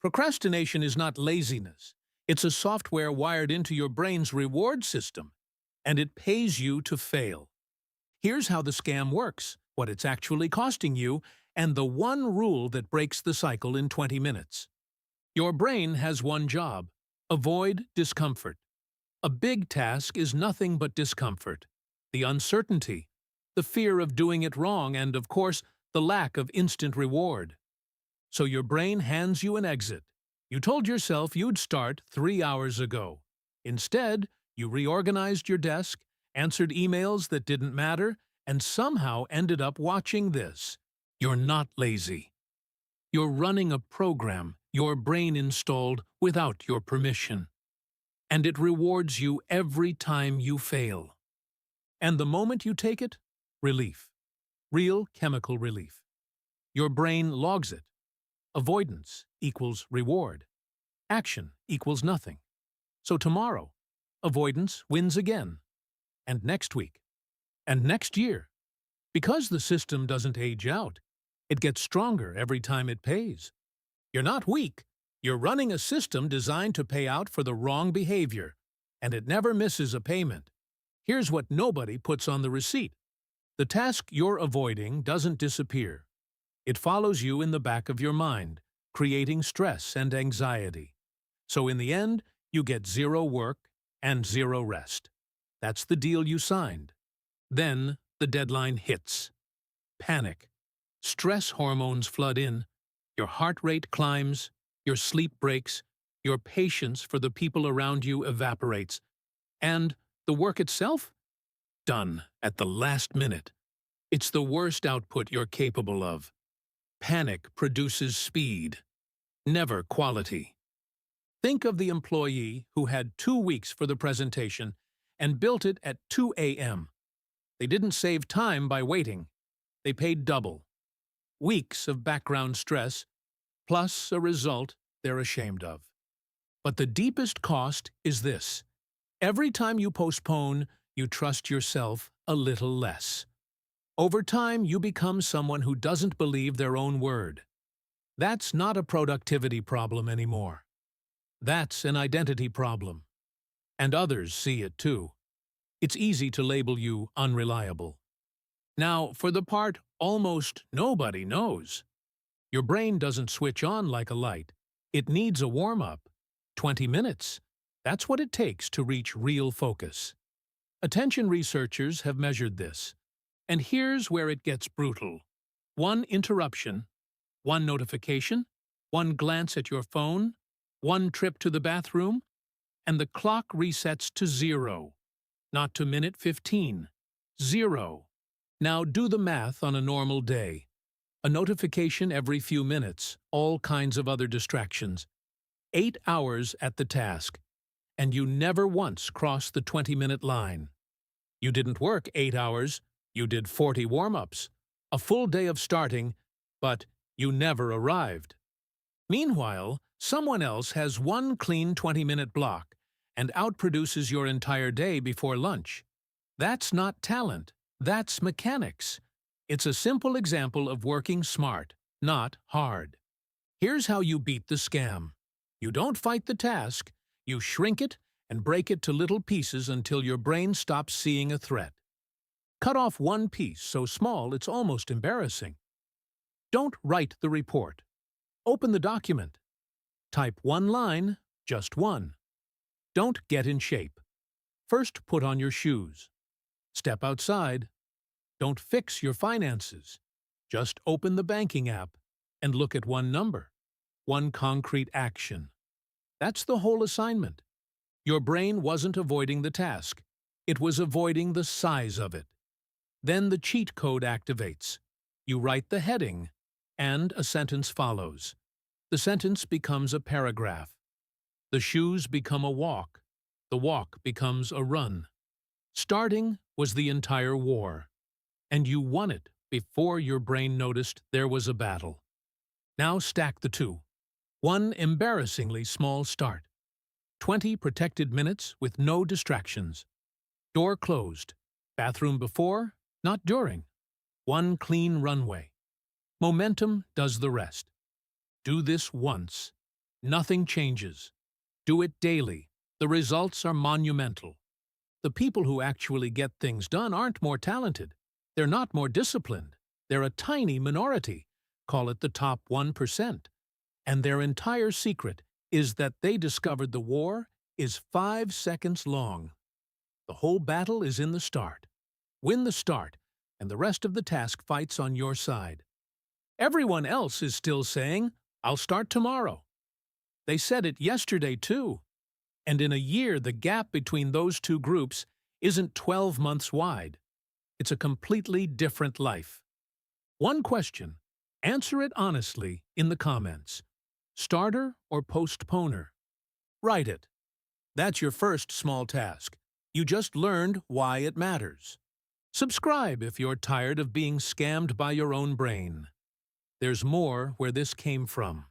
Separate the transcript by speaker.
Speaker 1: Procrastination is not laziness. It's a software wired into your brain's reward system, and it pays you to fail. Here's how the scam works, what it's actually costing you, and the one rule that breaks the cycle in 20 minutes. Your brain has one job: avoid discomfort. A big task is nothing but discomfort, the uncertainty, the fear of doing it wrong, and, of course, the lack of instant reward. So your brain hands you an exit. You told yourself you'd start 3 hours ago. Instead, you reorganized your desk, answered emails that didn't matter, and somehow ended up watching this. You're not lazy. You're running a program your brain installed without your permission. And it rewards you every time you fail. And the moment you take it, relief. Real chemical relief. Your brain logs it. Avoidance equals reward. Action equals nothing. So tomorrow, avoidance wins again. And next week. And next year. Because the system doesn't age out, it gets stronger every time it pays. You're not weak. You're running a system designed to pay out for the wrong behavior, and it never misses a payment. Here's what nobody puts on the receipt. The task you're avoiding doesn't disappear. It follows you in the back of your mind, creating stress and anxiety. So in the end, you get zero work and zero rest. That's the deal you signed. Then the deadline hits. Panic. Stress hormones flood in. Your heart rate climbs. Your sleep breaks. Your patience for the people around you evaporates. And the work itself? Done at the last minute. It's the worst output you're capable of. Panic produces speed, never quality. Think of the employee who had 2 weeks for the presentation and built it at 2 a.m. They didn't save time by waiting. They paid double. Weeks of background stress, plus a result they're ashamed of. But the deepest cost is this. Every time you postpone, you trust yourself a little less. Over time, you become someone who doesn't believe their own word. That's not a productivity problem anymore. That's an identity problem. And others see it too. It's easy to label you unreliable. Now, for the part almost nobody knows. Your brain doesn't switch on like a light. It needs a warm-up. 20 minutes. That's what it takes to reach real focus. Attention researchers have measured this. And here's where it gets brutal. One interruption, one notification, one glance at your phone, one trip to the bathroom, and the clock resets to 0. Not to minute 15. 0. Now do the math on a normal day. A notification every few minutes, all kinds of other distractions. 8 hours at the task, and you never once crossed the 20-minute line. You didn't work 8 hours. You did 40 warm-ups, a full day of starting, but you never arrived. Meanwhile, someone else has one clean 20-minute block and outproduces your entire day before lunch. That's not talent. That's mechanics. It's a simple example of working smart, not hard. Here's how you beat the scam. You don't fight the task. You shrink it and break it to little pieces until your brain stops seeing a threat. Cut off one piece so small it's almost embarrassing. Don't write the report. Open the document. Type one line, just one. Don't get in shape. First put on your shoes. Step outside. Don't fix your finances. Just open the banking app and look at one number, one concrete action. That's the whole assignment. Your brain wasn't avoiding the task. It was avoiding the size of it. Then the cheat code activates. You write the heading, and a sentence follows. The sentence becomes a paragraph. The shoes become a walk. The walk becomes a run. Starting was the entire war, and you won it before your brain noticed there was a battle. Now stack the two. One embarrassingly small start. 20 protected minutes with no distractions. Door closed. Bathroom before, not during. One clean runway. Momentum does the rest. Do this once. Nothing changes. Do it daily. The results are monumental. The people who actually get things done aren't more talented. They're not more disciplined. They're a tiny minority. Call it the top 1%. And their entire secret is that they discovered the war is 5 seconds long. The whole battle is in the start. Win the start, and the rest of the task fights on your side. Everyone else is still saying, "I'll start tomorrow." They said it yesterday too. And in a year, the gap between those two groups isn't 12 months wide. It's a completely different life. One question. Answer it honestly in the comments. Starter or postponer? Write it. That's your first small task. You just learned why it matters. Subscribe if you're tired of being scammed by your own brain. There's more where this came from.